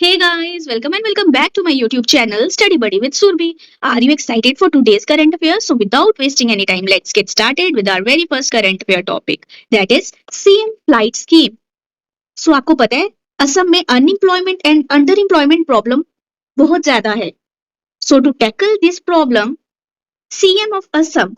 Hey guys, welcome and welcome back to my YouTube channel Study Buddy with Surbi. Are you excited for today's current affairs? So without wasting any time, let's get started with our very first current affair topic, that is CM Flight Scheme. So आपको पता है असम में unemployment and under employment problem बहुत ज्यादा है. So to tackle this problem, CM of Assam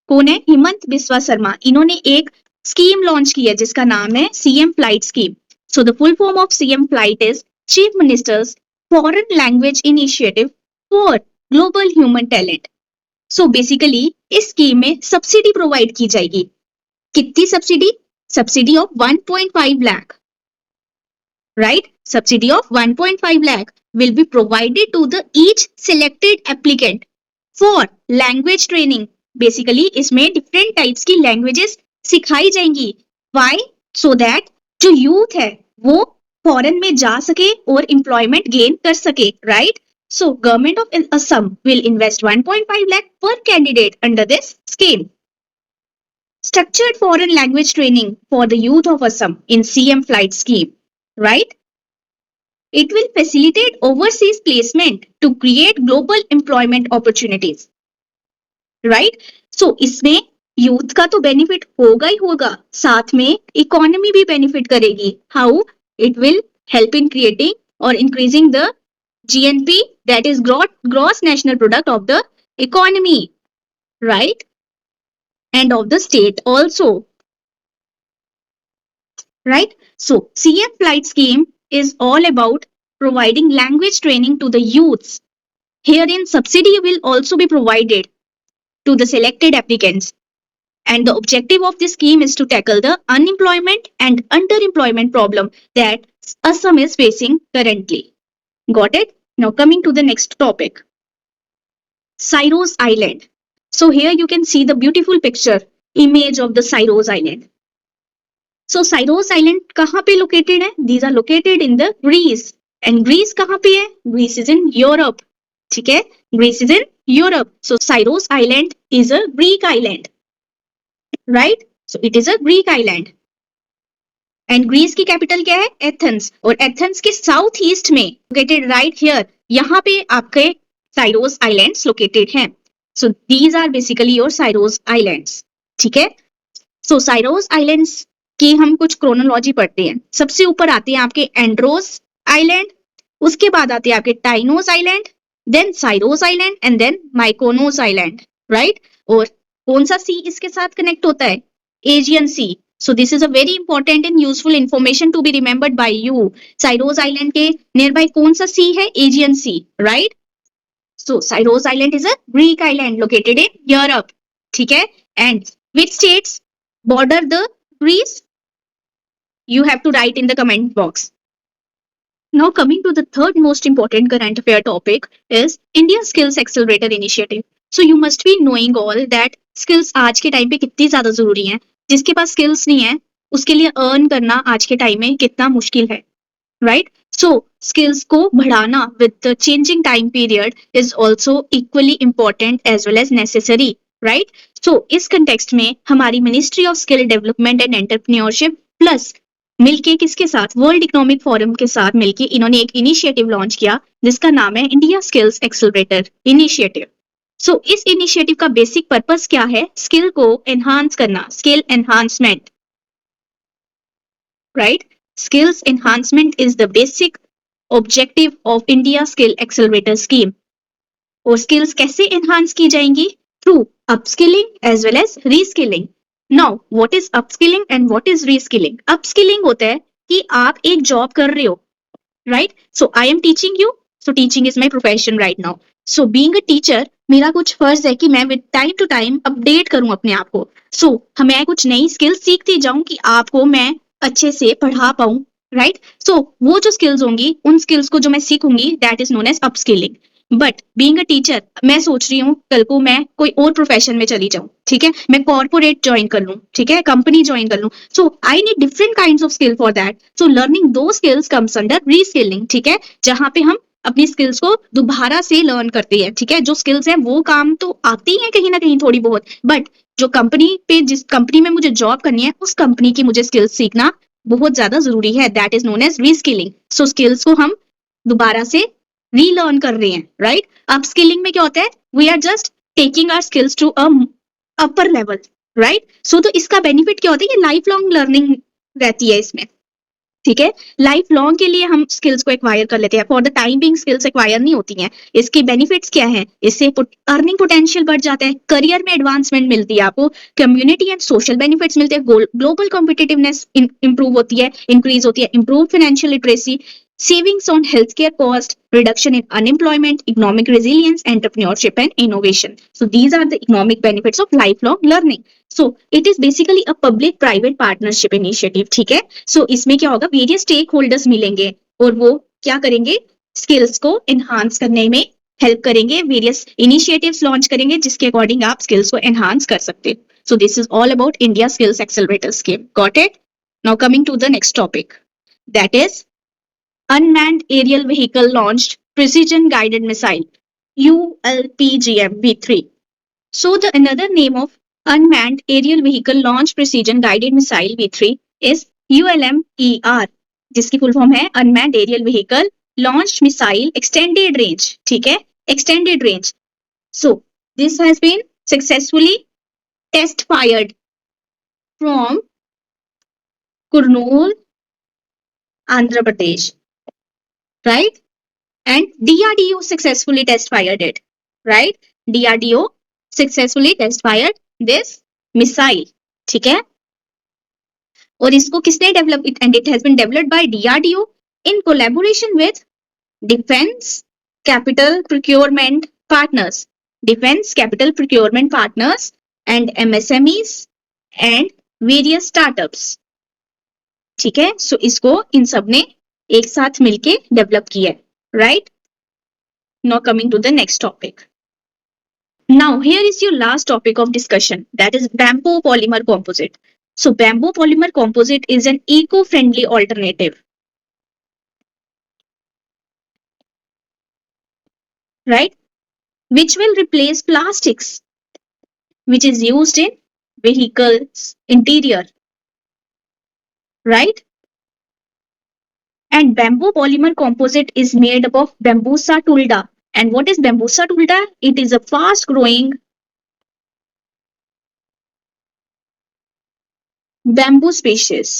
कौन है? हिमंत बिस्वा शर्मा. इन्होंने एक स्कीम लॉन्च की है जिसका नाम है CM Flight Scheme. So the full form of CM Flight is Chief Minister's Foreign Language Initiative for Global Human Talent. So basically इस स्कीम में सब्सिडी प्रोवाइड की जाएगी. कितनी subsidy? Subsidy of 1.5 lakh. Right? Subsidy of 1.5 lakh will be provided to the each selected applicant for language training. Basically इसमें different types की languages सिखाई जाएंगी. Why? So that जो youth है वो फॉरेन में जा सके और एम्प्लॉयमेंट गेन कर सके. Right? So government of Assam will invest 1.5 lakh per candidate under this scheme. Structured foreign language training for the youth of Assam in CM Flight Scheme. Right? It will facilitate overseas placement to create global employment opportunities. Right? So इसमें youth का तो benefit होगा ही होगा, साथ में economy भी benefit करेगी. How? It will help in creating or increasing the GNP, that is gross national product of the economy, right? And of the state also, right? So CM Flight Scheme is all about providing language training to the youths. Herein subsidy will also be provided to the selected applicants. And the objective of this scheme is to tackle the unemployment and underemployment problem that Assam is facing currently. Got it? Now coming to the next topic. Syros Island. So here you can see the beautiful picture, image of the Syros Island. So Syros Island कहाँ पे located है? These are located in the Greece. And Greece कहाँ पे है? Greece is in Europe. ठीक है? Greece is in Europe. So Syros Island is a Greek island. Right? So it is a Greek island. And Greece की capital क्या है? Athens. और Athens के साउथ ईस्ट में located right here, यहाँ पे आपके साइरोस आइलैंड्स लोकेटेड हैं. So these are basically your Syros Islands. ठीक है? So Syros Islands की हम कुछ क्रोनोलॉजी पढ़ते हैं. सबसे ऊपर आते हैं आपके एंड्रोस आइलैंड, उसके बाद आते हैं आपके Tinos island, then Syros island and then Mykonos island. Right? और कौन सा सी इसके साथ कनेक्ट होता है? Aegean sea. So this is a very important and useful information to be remembered by you. Syros Island के nearby कौन सा sea है? Aegean Sea, right? So Syros Island is a Greek island located in Europe. ठीक है? And which states border the Greece? You have to write in the comment box. Now coming to the third most important current affair topic is India Skills Accelerator Initiative. So you must be knowing all that skills आज के time पे कितनी ज्यादा जरूरी हैं. जिसके पास skills नहीं है उसके लिए अर्न करना आज के टाइम में कितना मुश्किल है. राइट? सो स्किल्स को बढ़ाना with the changing time period is also equally important as well as necessary. Right? So इस कंटेक्स्ट में हमारी ministry of skill development and entrepreneurship plus मिलके किसके साथ? वर्ल्ड इकोनॉमिक फोरम के साथ मिलके इन्होंने एक इनिशिएटिव लॉन्च किया जिसका नाम है इंडिया स्किल्स एक्सेलरेटर इनिशिएटिव. सो इस इनिशिएटिव का बेसिक पर्पस क्या है? स्किल को एनहांस करना, skill enhancement. Right? Skills enhancement is the basic objective of India skill accelerator scheme. और स्किल्स कैसे एनहांस की जाएंगी? Through upskilling as well as reskilling. Now what is upskilling and what is reskilling? Upskilling होता है कि आप एक job कर रहे हो. Right? So I am teaching you. So teaching is my profession right now. So being a teacher मेरा कुछ फर्ज है कि मैं with time to time update करूं अपने आप को. सो मैं कुछ नई स्किल सीखती जाऊं कि आपको मैं अच्छे से पढ़ा पाऊं. राइट? सो वो जो स्किल्स होंगी उन स्किल्स को जो मैं सीखूंगी that is known as upskilling. But being a teacher मैं सोच रही हूँ कल को मैं कोई और प्रोफेशन में चली जाऊं. ठीक है? मैं कॉर्पोरेट ज्वाइन कर लूं. ठीक है? कंपनी ज्वाइन कर लूं. So I need different kinds of skill for that. So learning दो स्किल्स कम्स अंडर रीस्किलिंग. ठीक है? जहां पे हम अपनी स्किल्स को दोबारा से लर्न करते हैं. ठीक है? जो स्किल्स हैं वो काम तो आती हैं कहीं ना कहीं थोड़ी बहुत, बट जो कंपनी पे जिस कंपनी में मुझे जॉब करनी है उस कंपनी की मुझे स्किल्स सीखना बहुत ज्यादा जरूरी है. That is known as reskilling. So skills को हम दोबारा से रीलर्न कर रहे हैं, राइट? अपस्किलिंग में क्या होता है, we are just taking our skills to a upper level, right? So तो इसका बेनिफिट क्या होता है, ये लाइफ लॉन्ग लर्निंग रहती है इसमें, ठीक है? लाइफ लॉन्ग के लिए हम स्किल्स को एक्वायर कर लेते हैं, for the time being skills acquire नहीं होती हैं। इसके बेनिफिट्स क्या हैं? इससे अर्निंग पोटेंशियल बढ़ जाता है, करियर में एडवांसमेंट मिलती है आपको, कम्युनिटी एंड सोशल बेनिफिट्स मिलते हैं, ग्लोबल कॉम्पिटिटिवनेस इंप्रूव होती है, इंक्रीज होती है, improve financial literacy, savings on healthcare cost, reduction in unemployment, economic resilience, entrepreneurship and innovation. So these are the economic benefits of lifelong learning. So it is basically a public private partnership initiative, ठीक है? So इसमें क्या होगा, various stakeholders मिलेंगे और वो क्या करेंगे, skills को enhance करने में help करेंगे, various initiatives launch करेंगे जिसके according आप skills को enhance कर सकते हो. So this is all about India Skills Accelerator Scheme. Got it? Now coming to the next topic, that is Unmanned Aerial Vehicle Launched Precision Guided Missile, ULPGM V3. So the another name of Unmanned Aerial Vehicle Launched Precision Guided Missile V3 is ULMER, जिसकी full form है Unmanned Aerial Vehicle Launched Missile Extended Range, ठीक है? Extended Range. So this has been successfully test fired from Kurnool, Andhra Pradesh, right? And DRDO successfully test fired it, right? DRDO successfully test fired this missile, ठीक है? और इसको किसने develop, and it has been developed by DRDO in collaboration with defense capital procurement partners, defense capital procurement partners and MSMEs and various startups, ठीक है? सो इसको इन सब ने एक साथ मिलके डेवलप किया है, right? Now coming to the next topic. Now here is your last topic of discussion, that is bamboo polymer composite. So bamboo polymer composite is an eco-friendly alternative, right? Which will replace plastics, which is used in vehicles interior, right? And bamboo polymer composite is made up of Bambusa tulda. And what is Bambusa tulda? It is a fast growing bamboo species.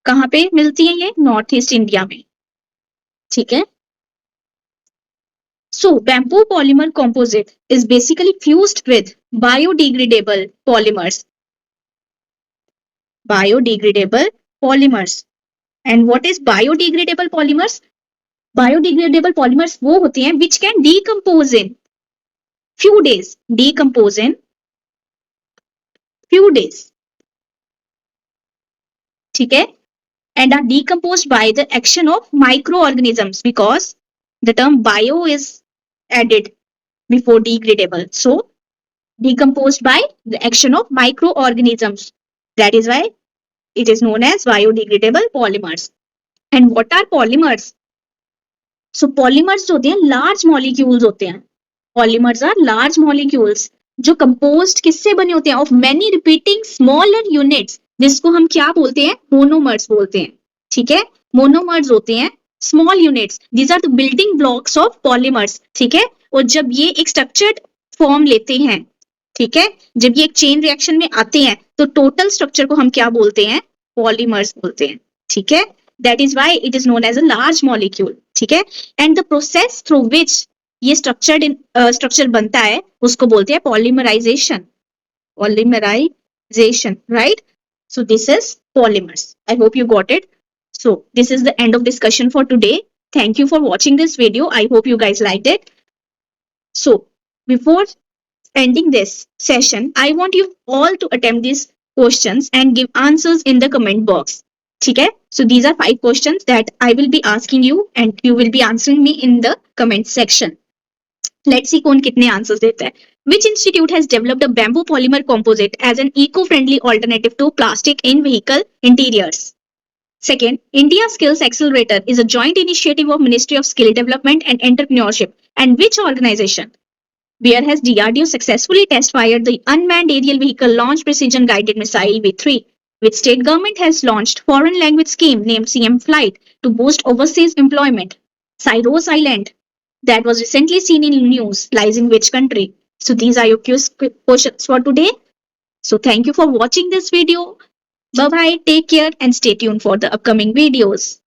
कहाँ पे मिलती है ये? North east India में, ठीक है? So bamboo polymer composite is basically fused with biodegradable polymers. Biodegradable polymers. And what is biodegradable polymers? Biodegradable polymers वो होते हैं which can decompose in few days. Decompose in few days. ठीक है? And are decomposed by the action of microorganisms, because the term bio is added before degradable. So decomposed by the action of microorganisms. That is why it is known as biodegradable polymers. And what are polymers? So polymers जो होते हैं large molecules होते हैं. Polymers are large molecules जो composed किससे बने होते हैं? Of many repeating smaller units, जिसको हम क्या बोलते हैं? Monomers बोलते हैं, ठीक है? Monomers होते हैं small units. These are the building blocks of polymers, ठीक है? और जब ये एक structured form लेते हैं, ठीक है, जब ये एक चेन रिएक्शन में आते हैं तो टोटल स्ट्रक्चर को हम क्या बोलते हैं? पॉलीमर्स बोलते हैं, ठीक है? That is why it is known as a large molecule, ठीक है? And the process through which ये स्ट्रक्चर बनता है उसको बोलते हैं polymerization. Polymerization, right? So this is polymers. I hope you got it. So this is the end of discussion for today. Thank you for watching this video. I hope you guys liked it. So before ending this session, I want you all to attempt these questions and give answers in the comment box. ठीक है? So these are 5 questions that I will be asking you and you will be answering me in the comment section. Let's see कौन कितने answers देता है. Which institute has developed a bamboo polymer composite as an eco-friendly alternative to plastic in vehicle interiors? Second, India Skills Accelerator is a joint initiative of Ministry of Skill Development and Entrepreneurship. And which organization? Where has DRDO successfully test fired the unmanned aerial vehicle launch precision guided missile V3? Which state government has launched foreign language scheme named CM Flight to boost overseas employment? Cyrus Island, that was recently seen in news, lies in which country? So these are your questions for today. So thank you for watching this video. Bye bye, take care and stay tuned for the upcoming videos.